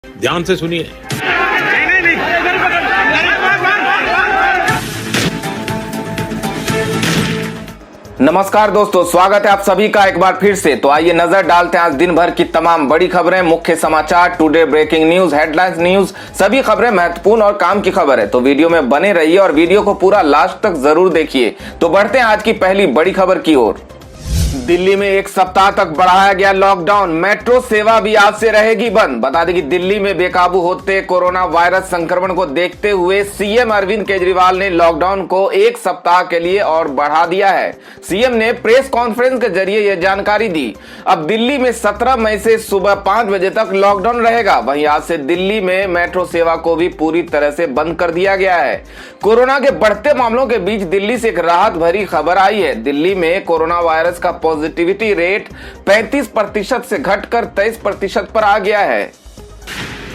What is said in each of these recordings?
ध्यान से सुनिए। नमस्कार दोस्तों, स्वागत है आप सभी का एक बार फिर से। तो आइए नजर डालते हैं आज दिन भर की तमाम बड़ी खबरें, मुख्य समाचार, today breaking news, headlines news, सभी खबरें महत्वपूर्ण और काम की खबर है। तो वीडियो में बने रहिए और वीडियो को पूरा लास्ट तक जरूर देखिए। तो बढ़ते हैं आज की पहली बड़ी खबर की ओर। दिल्ली में एक सप्ताह तक बढ़ाया गया लॉकडाउन, मेट्रो सेवा भी आज से रहेगी बंद। बता दें कि दिल्ली में बेकाबू होते कोरोना वायरस संक्रमण को देखते हुए सीएम अरविंद केजरीवाल ने लॉकडाउन को एक सप्ताह के लिए और बढ़ा दिया है। सीएम ने प्रेस कॉन्फ्रेंस के जरिए यह जानकारी दी। अब दिल्ली में 17 मई से सुबह 5 बजे तक लॉकडाउन रहेगा। वहीं आज से दिल्ली में मेट्रो सेवा को भी पूरी तरह से बंद कर दिया गया है। कोरोना के बढ़ते मामलों के बीच दिल्ली से एक राहत भरी खबर आई है। दिल्ली में कोरोना वायरस का पॉजिटिविटी रेट 35% से घटकर 23% पर आ गया है।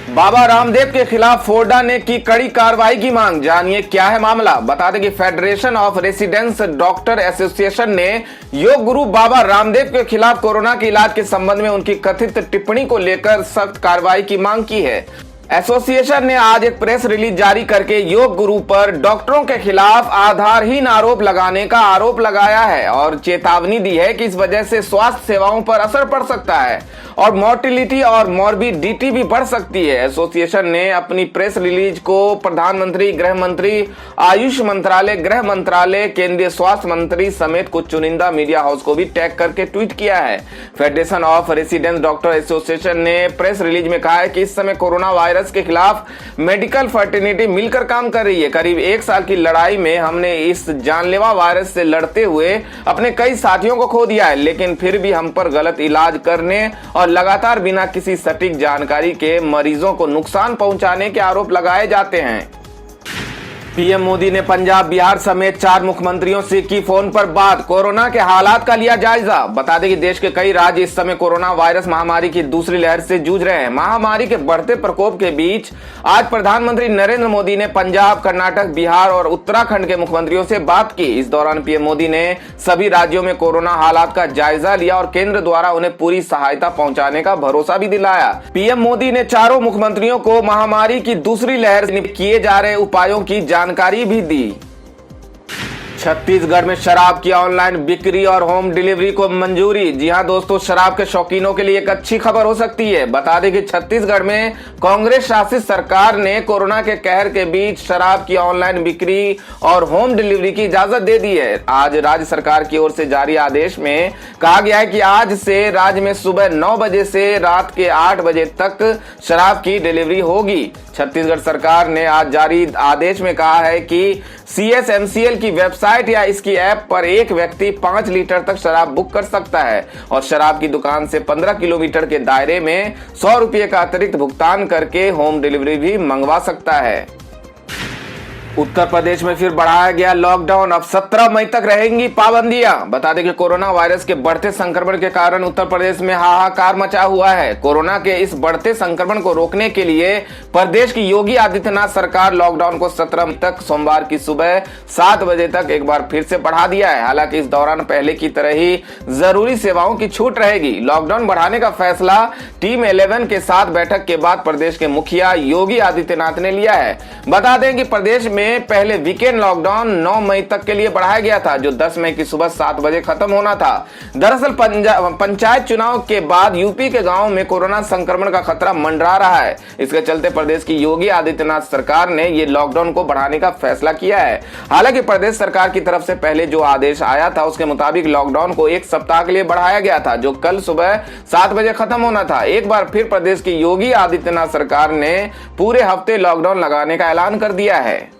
बाबा रामदेव के खिलाफ फोर्डा ने की कड़ी कार्रवाई की मांग, जानिए क्या है मामला। बता दें कि federation of residence doctor association ने योग गुरु बाबा रामदेव के खिलाफ कोरोना के इलाज के संबंध में उनकी कथित टिप्पणी को लेकर सख्त कार्रवाई की मांग की है। एसोसिएशन ने आज एक प्रेस रिलीज जारी करके योग गुरु पर डॉक्टरों के खिलाफ आधारहीन आरोप लगाने का आरोप लगाया है और चेतावनी दी है कि इस वजह से स्वास्थ्य सेवाओं पर असर पड़ सकता है और मोर्टिलिटी और मॉर्बिडिटी भी बढ़ सकती है। एसोसिएशन ने अपनी प्रेस रिलीज को प्रधानमंत्री, गृह मंत्री, आयुष मंत्रालय, गृह मंत्रालय, केंद्रीय स्वास्थ्य मंत्री समेत कुछ चुनिंदा मीडिया हाउस को भी टैग करके ट्वीट किया है। Federation of residence doctor association ने प्रेस रिलीज में कहा है कि इस समय कोरोना वायरस के खिलाफ मेडिकल फर्टिनिटी मिलकर काम कर रही है। करीब 1 साल की लड़ाई में हमने इस जानलेवा वायरस से लड़ते हुए अपने कई साथियों को खो दिया है, लेकिन फिर भी हम पर गलत इलाज करने और लगातार बिना किसी सटीक जानकारी के मरीजों को नुकसान पहुंचाने के आरोप लगाए जाते हैं। पीएम मोदी ने पंजाब, बिहार समेत 4 मुख्यमंत्रियों से की फोन पर बात, कोरोना के हालात का लिया जायजा। बता दें कि देश के कई राज्य इस समय कोरोना वायरस महामारी की दूसरी लहर से जूझ रहे हैं। महामारी के बढ़ते प्रकोप के बीच आज प्रधानमंत्री नरेंद्र मोदी ने पंजाब, कर्नाटक, बिहार और उत्तराखंड के मुख्यमंत्रियों से बात की। इस दौरान पीएम मोदी ने सभी राज्यों में कोरोना हालात का जायजा लिया और केंद्र द्वारा उन्हें पूरी सहायता पहुंचाने का भरोसा भी दिलाया। पीएम मोदी ने चारों मुख्यमंत्रियों को महामारी की दूसरी लहर से किए जा रहे उपायों की जानकारी भी दी। छत्तीसगढ़ में शराब की ऑनलाइन बिक्री और होम डिलीवरी को मंजूरी। जी हां दोस्तों, शराब के शौकीनों के लिए एक अच्छी खबर हो सकती है। बता दें कि छत्तीसगढ़ में कांग्रेस शासित सरकार ने कोरोना के कहर के बीच शराब की ऑनलाइन बिक्री और होम डिलीवरी की इजाजत दे दी है। आज राज्य सरकार की ओर से जारी आदेश में कहा गया है कि आज से राज्य में सुबह 9 बजे से रात के 8 बजे तक शराब की डिलीवरी होगी। छत्तीसगढ़ सरकार ने आज जारी आदेश में कहा है कि CSMCL की वेबसाइट या इसकी ऐप पर एक व्यक्ति 5 लीटर तक शराब बुक कर सकता है और शराब की दुकान से 15 किलोमीटर के दायरे में 100 रुपये का अतिरिक्त भुगतान करके होम डिलीवरी भी मंगवा सकता है। उत्तर प्रदेश में फिर बढ़ाया गया लॉकडाउन, अब 17 मई तक रहेंगी पाबंदियां। बता दें कि कोरोना वायरस के बढ़ते संक्रमण के कारण उत्तर प्रदेश में हाहाकार मचा हुआ है। कोरोना के इस बढ़ते संक्रमण को रोकने के लिए प्रदेश की योगी आदित्यनाथ सरकार लॉकडाउन को 17 मई तक सोमवार की सुबह 7 बजे तक एक बार फिर से बढ़ा दिया है। हालांकि इस दौरान पहले की तरह ही जरूरी सेवाओं की छूट रहेगी। लॉकडाउन बढ़ाने का फैसला टीम 11 के साथ बैठक के बाद प्रदेश के मुखिया योगी आदित्यनाथ ने लिया है। बता दें कि प्रदेश में पहले वीकेंड लॉकडाउन 9 मई तक के लिए बढ़ाया गया था, जो 10 मई की सुबह 7 बजे खत्म होना था। दरअसल पंचायत चुनाव के बाद यूपी के गांवों में कोरोना संक्रमण का खतरा मंडरा रहा है। इसके चलते प्रदेश की योगी आदित्यनाथ सरकार ने ये लॉकडाउन को बढ़ाने का फैसला किया है। हालांकि प्रदेश सरकार की तरफ से पहले जो आदेश आया था उसके मुताबिक लॉकडाउन को एक सप्ताह के लिए बढ़ाया गया था, जो कल सुबह 7 बजे खत्म होना था। एक बार फिर प्रदेश की योगी आदित्यनाथ सरकार ने पूरे हफ्ते लॉकडाउन लगाने का ऐलान कर दिया है।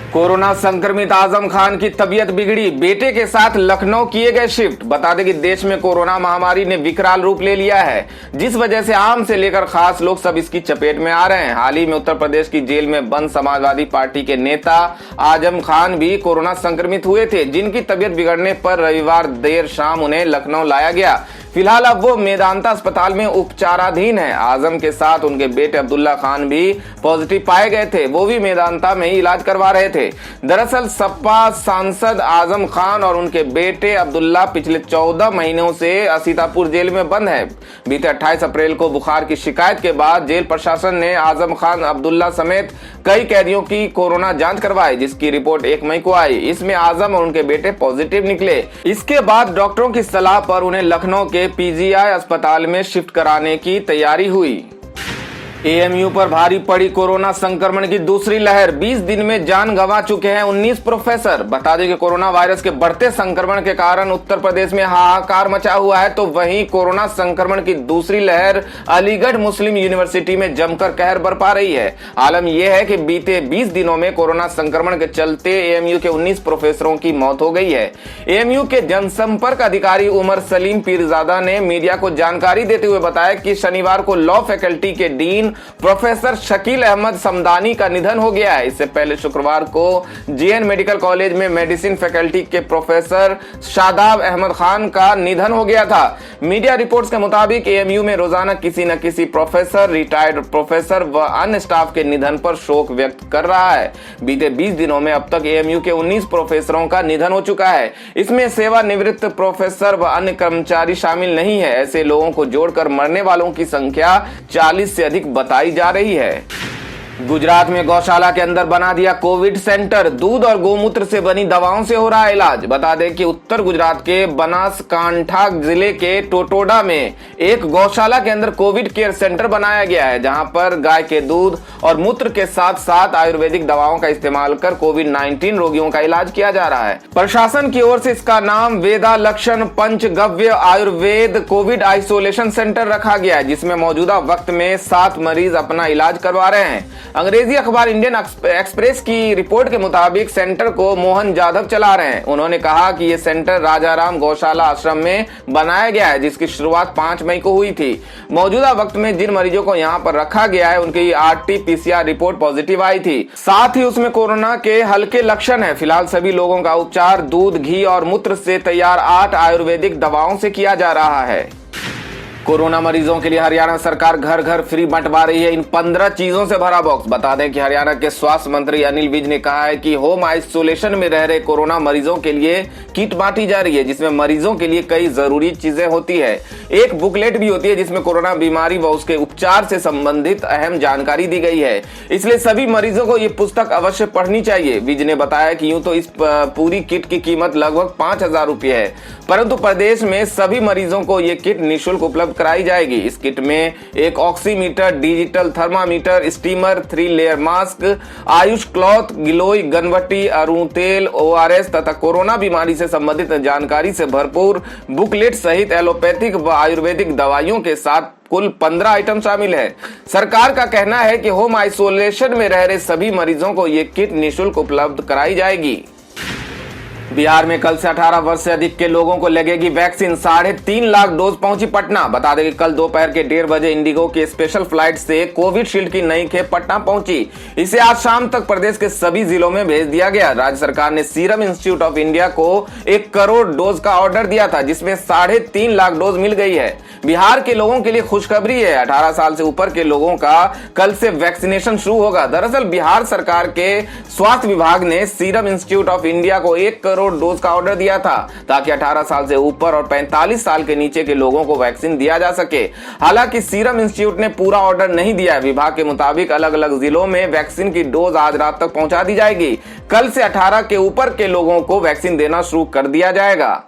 कोरोना संक्रमित आजम खान की तबीयत बिगड़ी, बेटे के साथ लखनऊ किए गए शिफ्ट। बता दें कि देश में कोरोना महामारी ने विकराल रूप ले लिया है, जिस वजह से आम से लेकर खास लोग सब इसकी चपेट में आ रहे हैं। हाल ही में उत्तर प्रदेश की जेल में बंद समाजवादी पार्टी के नेता आजम खान भी कोरोना संक्रमित हुए थे, जिनकी तबीयत बिगड़ने पर रविवार देर शाम उन्हें लखनऊ लाया गया। फिलहाल अब वो मेदांता अस्पताल में उपचाराधीन है। आजम के साथ उनके बेटे अब्दुल्ला खान भी पॉजिटिव पाए गए थे, वो भी मेदांता में ही इलाज करवा रहे थे। दरअसल सपा सांसद आजम खान और उनके बेटे अब्दुल्ला पिछले 14 महीनों से सीतापुर जेल में बंद है। बीते 28 अप्रैल को बुखार की शिकायत के बाद जेल प्रशासन ने आजम खान, अब्दुल्ला समेत कई कैदियों की कोरोना जांच करवाई, जिसकी रिपोर्ट 1 मई को आई। इसमें आजम और उनके बेटे पॉजिटिव निकले। इसके बाद डॉक्टरों की सलाह पर उन्हें लखनऊ के पीजीआई अस्पताल में शिफ्ट कराने की तैयारी हुई। एएमयू पर भारी पड़ी कोरोना संक्रमण की दूसरी लहर। 20 दिन में जान गंवा चुके हैं 19 प्रोफेसर। बता दें कि कोरोना वायरस के बढ़ते संक्रमण के कारण उत्तर प्रदेश में हाहाकार मचा हुआ है, तो वहीं कोरोना संक्रमण की दूसरी लहर अलीगढ़ मुस्लिम यूनिवर्सिटी में जमकर कहर बरपा रही है। आलम यह है कि बीते 20 दिनों में कोरोना संक्रमण के चलते एएमयू के 19 प्रोफेसरों की मौत हो गई है। एएमयू के जनसंपर्क अधिकारी उमर सलीम पीरजादा ने मीडिया को जानकारी देते हुए बताया कि शनिवार को लॉ फैकल्टी के डीन प्रोफेसर शकील अहमद समदानी का निधन हो गया है। इससे पहले शुक्रवार को जेएन मेडिकल कॉलेज में मेडिसिन फैकल्टी के प्रोफेसर शादाब अहमद खान का निधन हो गया था। मीडिया रिपोर्ट्स के मुताबिक एएमयू में रोजाना किसी न किसी प्रोफेसर, रिटायर्ड प्रोफेसर व अन्य स्टाफ के निधन पर शोक व्यक्त कर रहा है। बीते 20 दिनों में अब तक एएमयू के 19 प्रोफेसरों का निधन हो चुका है। इसमें सेवानिवृत्त प्रोफेसर व अन्य कर्मचारी शामिल नहीं है। ऐसे लोगों को जोड़कर मरने वालों की संख्या 40 से अधिक बताई जा रही है। गुजरात में गौशाला के अंदर बना दिया कोविड सेंटर। दूध और गोमूत्र से बनी दवाओं से हो रहा है इलाज। बता दें कि उत्तर गुजरात के बनासकांठा जिले के टोटोडा में एक गौशाला के अंदर कोविड केयर सेंटर बनाया गया है, जहां पर गाय के दूध और मूत्र के साथ साथ आयुर्वेदिक दवाओं का इस्तेमाल कर कोविड-19 रोगियों का इलाज किया जा रहा है। प्रशासन की ओर से इसका नाम वेदा लक्षण पंचगव्य आयुर्वेद कोविड आइसोलेशन सेंटर रखा गया है, जिसमें मौजूदा वक्त में 7 मरीज अपना इलाज करवा रहे हैं। अंग्रेजी अखबार इंडियन एक्सप्रेस की रिपोर्ट के मुताबिक सेंटर को मोहन जाधव चला रहे हैं। उन्होंने कहा कि यह सेंटर राजाराम गौशाला आश्रम में बनाया गया है, जिसकी शुरुआत 5 मई को हुई थी। मौजूदा वक्त में जिन मरीजों को यहां पर रखा गया है, उनकी RT-PCR रिपोर्ट पॉजिटिव आई थी। साथ ही उसमें कोरोना के हल्के लक्षण है। फिलहाल सभी लोगों का उपचार दूध, घी और मूत्र से तैयार 8 आयुर्वेदिक दवाओं से किया जा रहा है। कोरोना मरीजों के लिए हरियाणा सरकार घर घर फ्री बंटवा रही है इन 15 चीजों से भरा बॉक्स। बता दें कि हरियाणा के स्वास्थ्य मंत्री अनिल विज ने कहा है कि होम आइसोलेशन में रह रहे कोरोना मरीजों के लिए किट बांटी जा रही है, जिसमें मरीजों के लिए कई जरूरी चीजें होती है। एक बुकलेट भी होती है जिसमें कोरोना बीमारी व उसके उपचार से संबंधित अहम जानकारी दी गई है। इसलिए सभी मरीजों को ये पुस्तक अवश्य पढ़नी चाहिए। विज ने बताया कि यूं तो इस पूरी किट की कीमत लगभग 5,000 रुपये है, परंतु प्रदेश में सभी मरीजों को ये किट निःशुल्क उपलब्ध कराई जाएगी। इस किट में एक oximeter, digital thermometer, steamer, 3 layer mask, AYUSH क्लॉथ, गिलोय, गनवटी, अरुण तेल, ORS तथा कोरोना बीमारी से संबंधित जानकारी से भरपूर बुकलेट सहित एलोपैथिक व आयुर्वेदिक दवाइयों के साथ कुल 15 आइटम शामिल है। सरकार का कहना है कि होम आइसोलेशन में रह रहे सभी मरीजों को ये किट निःशुल्क उपलब्ध कराई जाएगी। बिहार में कल से 18 वर्ष से अधिक के लोगों को लगेगी वैक्सीन। 3.5 लाख डोज पहुंची पटना। बता दें कि कल दोपहर के 1:30 बजे इंडिगो के स्पेशल फ्लाइट से कोविशील्ड की नई खेप पटना पहुंची। इसे आज शाम तक प्रदेश के सभी जिलों में भेज दिया गया। राज्य सरकार ने सीरम इंस्टीट्यूट ऑफ इंडिया को 1 करोड़ डोज का ऑर्डर दिया था, जिसमें 3.5 लाख डोज मिल गई है। बिहार के लोगों के लिए खुशखबरी है, 18 साल से ऊपर के लोगों का कल से वैक्सीनेशन शुरू होगा। दरअसल बिहार सरकार के स्वास्थ्य विभाग ने सीरम इंस्टीट्यूट ऑफ इंडिया को 1 करोड़ डोज का ऑर्डर दिया था, ताकि 18 साल से ऊपर और 45 साल के नीचे के लोगों को वैक्सीन दिया जा सके। हालांकि सीरम इंस्टीट्यूट ने पूरा ऑर्डर नहीं दिया है। विभाग के मुताबिक अलग अलग जिलों में वैक्सीन की डोज आज रात तक पहुंचा दी जाएगी। कल से 18 के ऊपर के लोगों को वैक्सीन देना शुरू कर दिया जाएगा।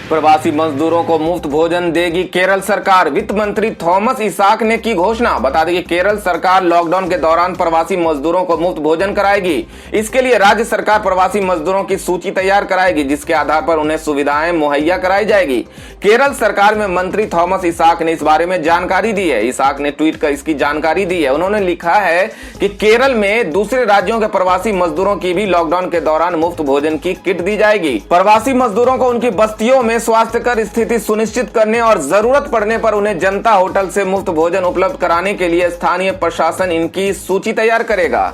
प्रवासी मजदूरों को मुफ्त भोजन देगी केरल सरकार। वित्त मंत्री थॉमस इसाक ने की घोषणा। बता दें कि केरल सरकार लॉकडाउन के दौरान प्रवासी मजदूरों को मुफ्त भोजन कराएगी। इसके लिए राज्य सरकार प्रवासी मजदूरों की सूची तैयार कराएगी, जिसके आधार पर उन्हें सुविधाएं मुहैया कराई जाएगी। केरल सरकार में मंत्री थॉमस इसाक ने इस बारे में जानकारी दी है। इसाक ने ट्वीट कर इसकी जानकारी दी है। उन्होंने लिखा है कि केरल में दूसरे राज्यों के प्रवासी मजदूरों की भी लॉकडाउन के दौरान मुफ्त भोजन की किट दी जाएगी। प्रवासी मजदूरों को उनकी बस्तियों में स्वास्थ्यकर स्थिति सुनिश्चित करने और जरूरत पड़ने पर उन्हें जनता होटल से मुफ्त भोजन उपलब्ध कराने के लिए स्थानीय प्रशासन इनकी सूची तैयार करेगा।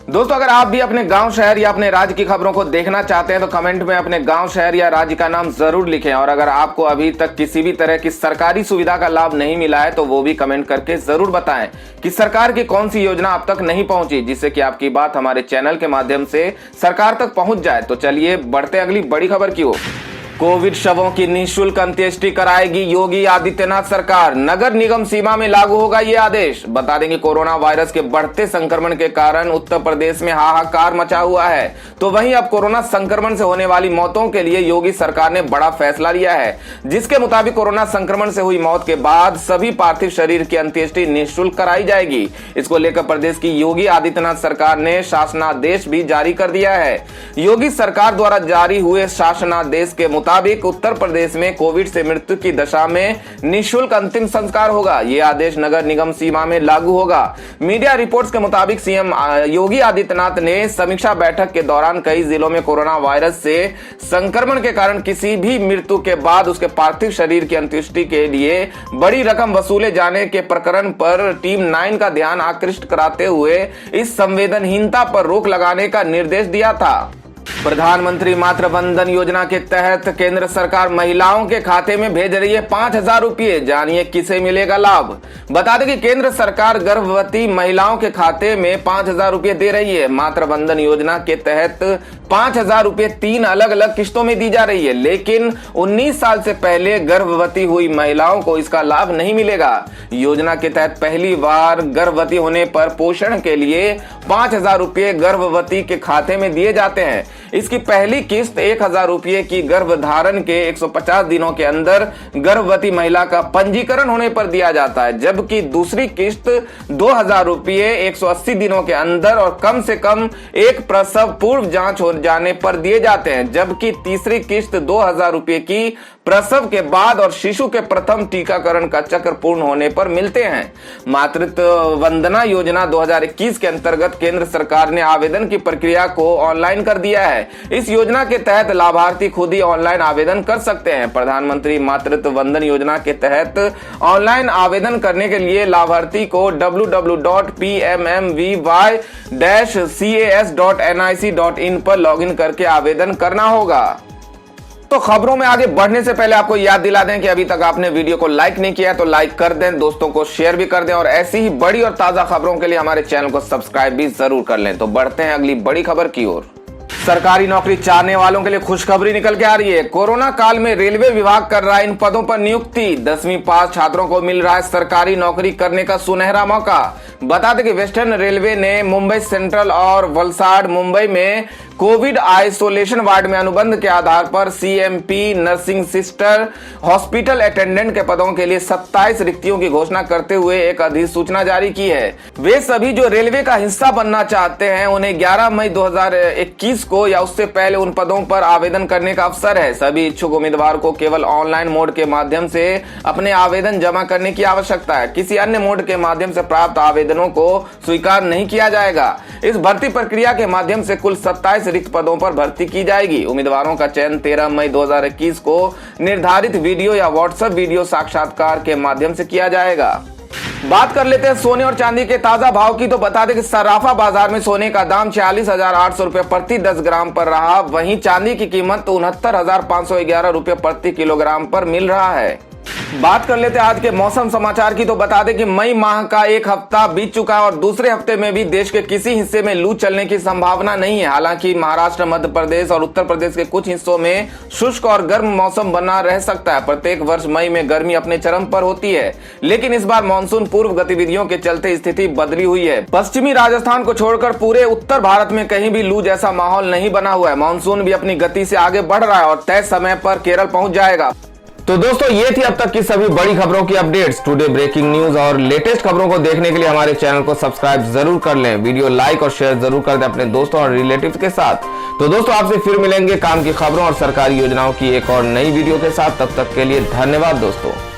दोस्तों, अगर आप भी अपने गांव, शहर या अपने राज्य की खबरों को देखना चाहते हैं तो कमेंट में अपने गांव, शहर या राज्य का नाम जरूर लिखें। और अगर आपको अभी तक किसी भी तरह की सरकारी सुविधा का लाभ नहीं मिला है तो वो भी कमेंट करके जरूर बताएं कि सरकार की कौन सी योजना अब तक नहीं पहुंची, जिससे कि आपकी बात हमारे चैनल के माध्यम से सरकार तक पहुंच जाए। तो चलिए बढ़ते अगली बड़ी खबर की ओर। कोविड शवों की निःशुल्क अंत्येष्टि कराएगी योगी आदित्यनाथ सरकार, नगर निगम सीमा में लागू होगा ये आदेश। बता दें कि कोरोना वायरस के बढ़ते संक्रमण के कारण उत्तर प्रदेश में हाहाकार मचा हुआ है, तो वहीं अब कोरोना संक्रमण से होने वाली मौतों के लिए योगी सरकार ने बड़ा फैसला लिया है, जिसके मुताबिक कोरोना संक्रमण से हुई मौत के बाद सभी पार्थिव शरीर की अंत्येष्टि निःशुल्क कराई जाएगी। इसको लेकर प्रदेश की योगी आदित्यनाथ सरकार ने शासनादेश भी जारी कर दिया है। योगी सरकार द्वारा जारी हुए शासनादेश के मुताबिक उत्तर प्रदेश में कोविड से मृत्यु की दशा में निःशुल्क अंतिम संस्कार होगा। यह आदेश नगर निगम सीमा में लागू होगा। मीडिया रिपोर्ट्स के मुताबिक सीएम योगी आदित्यनाथ ने समीक्षा बैठक के दौरान कई जिलों में कोरोना वायरस से संक्रमण के कारण किसी भी मृत्यु के बाद उसके पार्थिव शरीर की अंत्येष्टि के लिए बड़ी रकम वसूले जाने के प्रकरण पर टीम 9 का ध्यान आकृष्ट कराते हुए इस संवेदनहीनता पर रोक लगाने का निर्देश दिया था। प्रधानमंत्री मातृ वंदन योजना के तहत केंद्र सरकार महिलाओं के खाते में भेज रही है 5,000 रुपये। जानिए किसे मिलेगा लाभ। बता दें कि केंद्र सरकार गर्भवती महिलाओं के खाते में 5,000 रुपये दे रही है। मातृ वंदन योजना के तहत 5,000 रुपये 3 अलग अलग किस्तों में दी जा रही है, लेकिन 19 साल से पहले गर्भवती हुई महिलाओं को इसका लाभ नहीं मिलेगा। योजना के तहत पहली बार गर्भवती होने पर पोषण के लिए 5,000 रुपये गर्भवती के खाते में दिए जाते हैं। इसकी पहली किस्त 1,000 रुपये की गर्भधारण के 150 दिनों के अंदर गर्भवती महिला का पंजीकरण होने पर दिया जाता है, जबकि दूसरी किस्त 2,000 रुपये 180 दिनों के अंदर और कम से कम एक प्रसव पूर्व जांच हो जाने पर दिए जाते हैं, जबकि तीसरी किस्त 2,000 रुपये की प्रसव के बाद और शिशु के प्रथम टीकाकरण का चक्र पूर्ण होने पर मिलते हैं। मातृत्व वंदना योजना 2021 के अंतर्गत केंद्र सरकार ने आवेदन की प्रक्रिया को ऑनलाइन कर दिया है। इस योजना के तहत लाभार्थी खुद ही ऑनलाइन आवेदन कर सकते हैं। प्रधानमंत्री मातृत्व वंदन योजना के तहत ऑनलाइन आवेदन करने के लिए लाभार्थी को www.pmmvy-cas.nic.in पर लॉगिन करके आवेदन करना होगा। तो खबरों में आगे बढ़ने से पहले आपको याद दिला दें कि अभी तक आपने वीडियो को लाइक नहीं किया तो लाइक कर दें, दोस्तों को शेयर भी कर दें और ऐसी ही बड़ी और ताजा खबरों के लिए हमारे चैनल को सब्सक्राइब भी जरूर कर लें। तो बढ़ते हैं अगली बड़ी खबर की ओर। सरकारी नौकरी चाहने वालों के लिए खुशखबरी निकल के आ रही है। कोरोना काल में रेलवे विभाग कर रहा है इन पदों पर नियुक्ति। 10वीं पास छात्रों को मिल रहा है सरकारी नौकरी करने का सुनहरा मौका। बता दें कि वेस्टर्न रेलवे ने मुंबई सेंट्रल और वलसाड मुंबई में कोविड आइसोलेशन वार्ड में अनुबंध के आधार पर CMP, nursing sister, hospital attendant के पदों के लिए 27 रिक्तियों की घोषणा करते हुए एक अधिसूचना जारी की है। वे सभी जो रेलवे का हिस्सा बनना चाहते हैं उन्हें 11 मई 2021 को या उससे पहले उन पदों पर आवेदन करने का अवसर है। सभी इच्छुक उम्मीदवार को केवल ऑनलाइन मोड के माध्यम से अपने आवेदन जमा करने की आवश्यकता है। किसी अन्य मोड के माध्यम से प्राप्त आवेदनों को स्वीकार नहीं किया जाएगा। इस भर्ती प्रक्रिया के माध्यम से कुल 27 रिक्त पदों पर भर्ती की जाएगी। उम्मीदवारों का चयन 13 मई 2021 को निर्धारित वीडियो या व्हाट्सएप वीडियो साक्षात्कार के माध्यम से किया जाएगा। बात कर लेते हैं सोने और चांदी के ताजा भाव की। तो बता दें कि सराफा बाजार में सोने का दाम 46,800 रुपए प्रति 10 ग्राम पर रहा, वहीं चांदी की कीमत 69,511 रुपए प्रति किलोग्राम पर मिल रहा है। बात कर लेते हैं आज के मौसम समाचार की। तो बता दें कि मई माह का एक हफ्ता बीत चुका है और दूसरे हफ्ते में भी देश के किसी हिस्से में लू चलने की संभावना नहीं है। हालांकि महाराष्ट्र, मध्य प्रदेश और उत्तर प्रदेश के कुछ हिस्सों में शुष्क और गर्म मौसम बना रह सकता है। प्रत्येक वर्ष मई में गर्मी अपने चरम पर होती है, लेकिन इस बार मानसून पूर्व गतिविधियों के चलते स्थिति बदली हुई है। पश्चिमी राजस्थान को छोड़कर पूरे उत्तर भारत में कहीं भी लू जैसा माहौल नहीं बना हुआ है। मानसून भी अपनी गति से आगे बढ़ रहा है और तय समय पर केरल पहुंच जाएगा। तो दोस्तों ये थी अब तक की सभी बड़ी खबरों की अपडेट्स। टुडे ब्रेकिंग न्यूज और लेटेस्ट खबरों को देखने के लिए हमारे चैनल को सब्सक्राइब जरूर कर लें। वीडियो लाइक और शेयर जरूर कर दें अपने दोस्तों और रिलेटिव्स के साथ। तो दोस्तों आपसे फिर मिलेंगे काम की खबरों और सरकारी योजनाओं की एक और नई वीडियो के साथ। तब तक के लिए धन्यवाद दोस्तों।